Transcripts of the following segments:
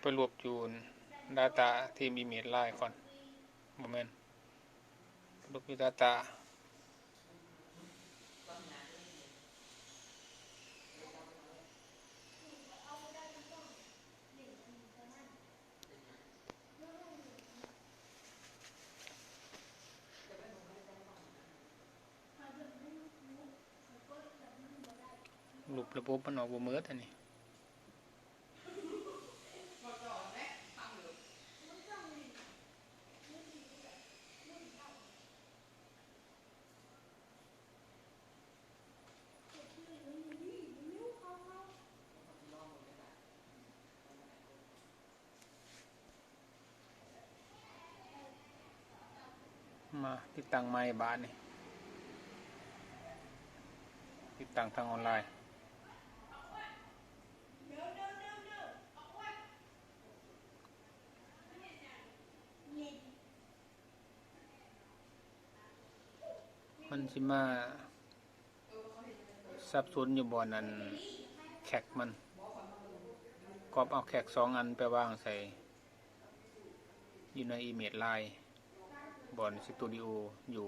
ไปรวบจูน Data ที่มีเมดไลน์ก่อนโมเมนต์รวบอยู่ Data รูประบบมันออกบ่เมิดอันนี้มาติดตั้งไม้บานนี่ติดตั้งทางออนไลน์มันสิมาสับสนอยู่บ่อนนั้นแขกมันกอบเอาแขก2 อันไปวางใส่อยู่ในอีเมจไลน์บ่อนสตูดิโออยู่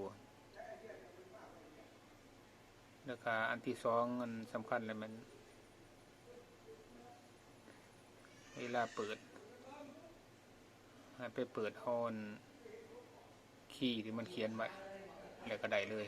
แล้วก็อันที่2มันสำคัญเลยมันเวลาเปิดให้ไปเปิดฮอนคีย์ที่มันเขียนไว้แล้วก็ได้เลย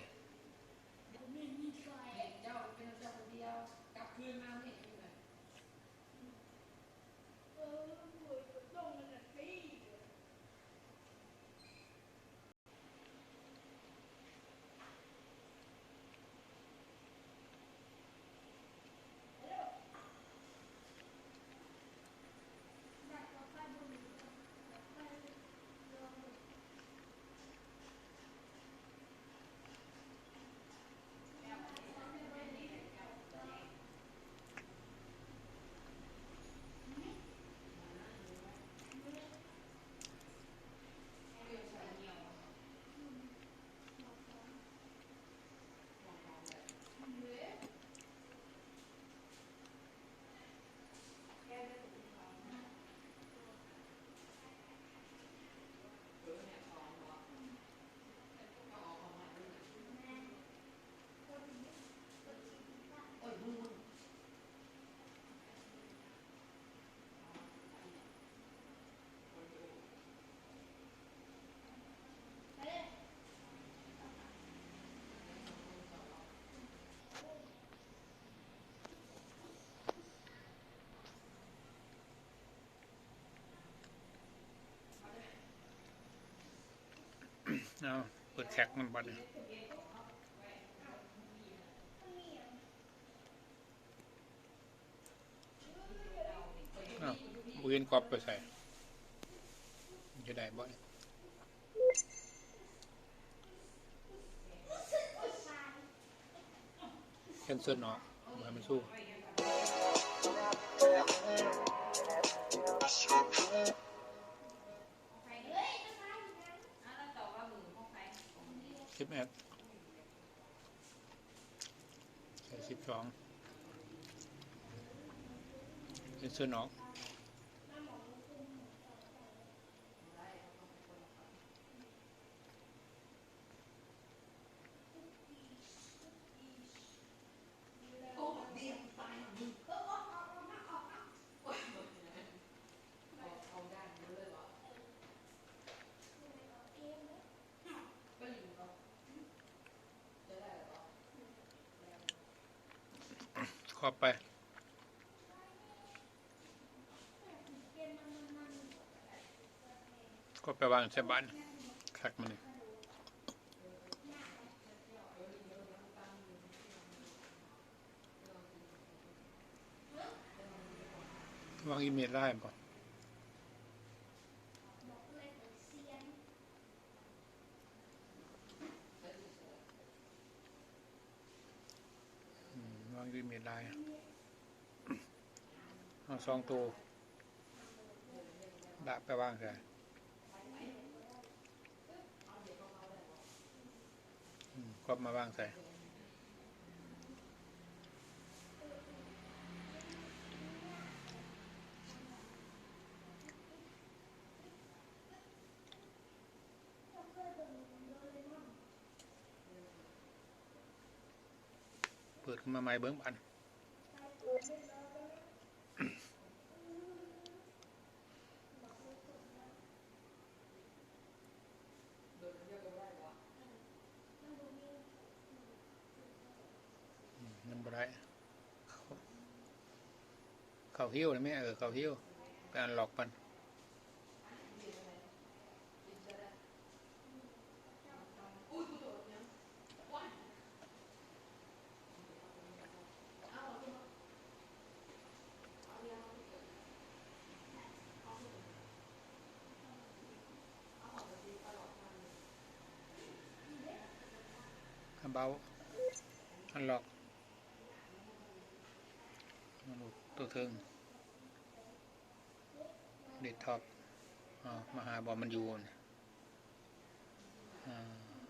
เอาเปิดแขกมันบัดบุญกอบไปใส่จะได้บ่แคนเซิลเนาะให้มันสู้11ใส่12แคนเซิลเนาะขอบไปก็ไปวางใส่บ้านแขกมันนี่วางอีเมลได้ป่ะวางอีเมลได้เอา2 ตัวดะไปวางใส่ก็มาวางใส่ เปิดขึ้นมาใหม่เบิ้งบันมันบ่ได้เข้าหิ้วเลยไหมเข้าหิ้วไปอันล็อกมันเบาอันล็อกตัวเทิงเด็ดท็อปมาหาบอลมันอยู่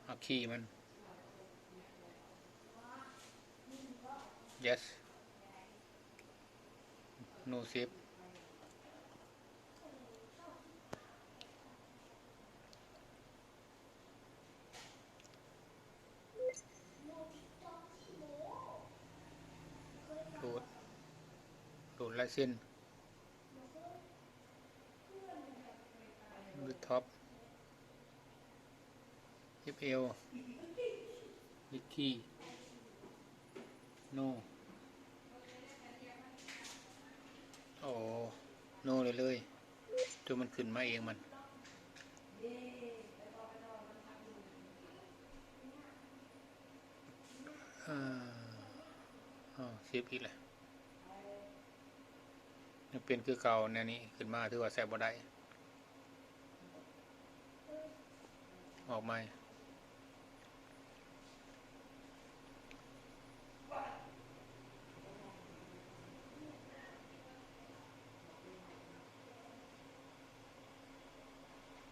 เอาคีย์มัน yes no save โหลดลายเส้นดูท็อป FL วิกกี้ no โอ้โนเลยจนมันขึ้นมาเองมันเซฟอีกเลยยังเป็นคือเก่าแนวนี้ขึ้นมาถือว่าแซ่บบ่ได้ออกมา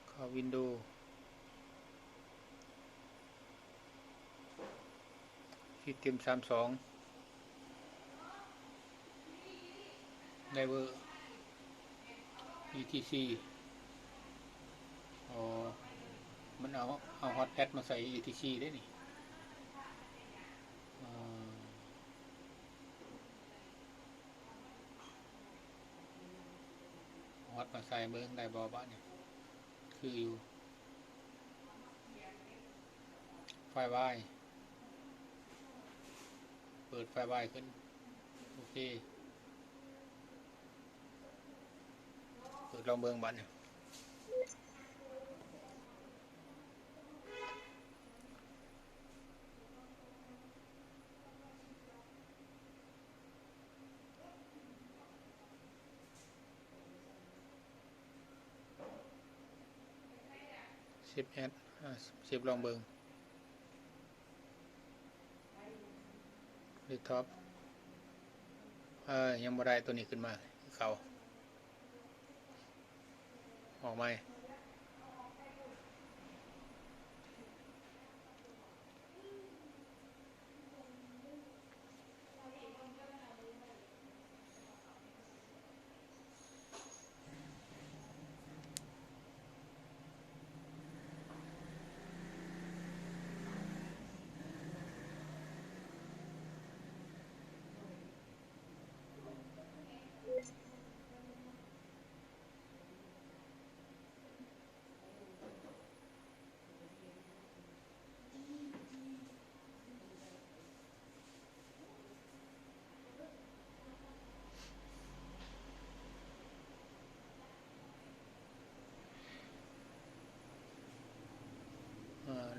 เข้าวินโดว์ที่เต็ม32ไดเวอร์ etc มันเอาฮอตแอดมาใส่ etc ได้นี่ฮอตมาใส่เบิ้งได้บ่บ้าเนี่ยคืออยู่ไฟล์วายเปิดไฟล์วายขึ้นโอเคเปิดลองเบิ้งบ้านเนี่ย10 แอด10ลองเบิ้งดิท็อปยังบ่ได้ตัวนี้ขึ้นมาเขาออกไหม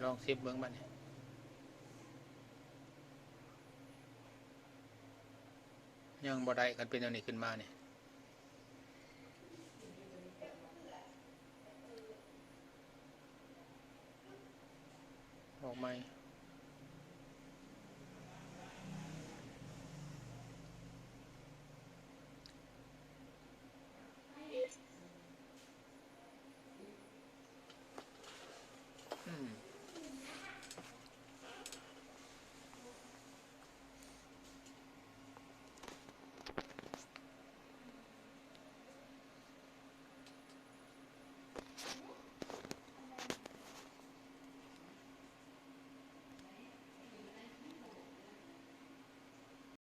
ลอง10เบิ้งบ้านเนี่ยยังบ่ได้กันเป็นอันนี้ขึ้นมาเนี่ยออกไหม